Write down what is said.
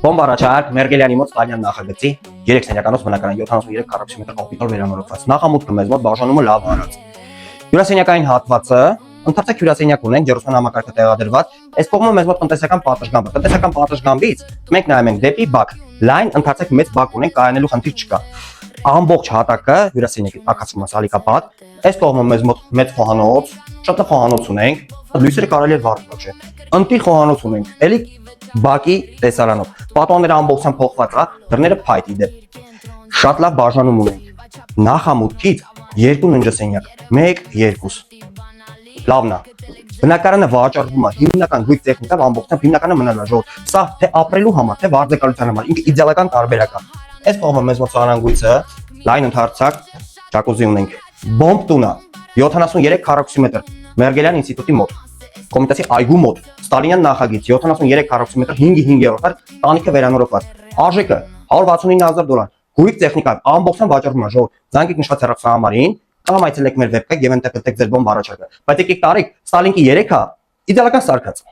Բոմբ առաջարկ Մերգելյանի մոտ Ստալինյան նախագծի 3 սենյականոց բնակարան 73 քառակուսի մետր կապիտալ վերանորոգված։ Նախամուտքը մեզ մոտ բաժանումը լավ արած։ Հյուրասենյակային հատվածը ընդհանրապես հյուրասենյակ ունենք, ջերուսան համակարգը տեղադրված։ Այս կողմը մեզ մոտ տնտեսական պատշգամբ է։ Տնտեսական պատշգամբից մենք նայում ենք դեպի բակ։ Լայն ընդհանրապես մեծ բակ ունենք, կայանելու խնդիր չկա։ Ամբողջ հատակը հյուրասենյակի ակացում սալիկապատ։ Այս կողմը մեզ մոտ մեծ խոհանոց, շատ խոհանոց ունենք։ Լույսերը կարելի է վառել, չէ։ Ընտիր խոհանոց ունենք։ Էլի բակի տեսարանով։ Պատոնները ամբողջությամբ փոխված է, դռները փայտի դեպ։ Շատ լավ բաժանում ունենք։ Նախամուտքից 2 ննջասենյակ, 1-2։ Լավն է։ Բնակարանը վաճառվում է հիմնական գույք տեխնիկա, ամբողջությամբ հիմնականը մնալու ժողով։ Սա թե ապրելու համար, թե վարձակալության համար, ինքը իդեալական տարբերակ է։ Այս կողմը մեզ մոտ սարանգույցը, լայն ընդարձակ, ջակուզի ունենք։ Բոմբ տունը 73 քառակուսի մետր, Մերգելյան ինստիտուտի մոտ, Կոմիտասի այգու մոտ, Ստալինյան նախագիծ 73 քառակուսի մետր 5-5-րդ տանիքը վերանորոգված։ Արժեքը $169,000։ Գույք տեխնիկա, ամբողջությամբ վաճառվում է ժողով։ Զանգեք նշված հեռախոսահամարին, կամ այցելեք մեր վեբկայք եւ ընտրեք ձեր բոմբ առաջարկը։ Բայց եկեք տարեք Starlink-ի 3-ը իդեալական սարքած։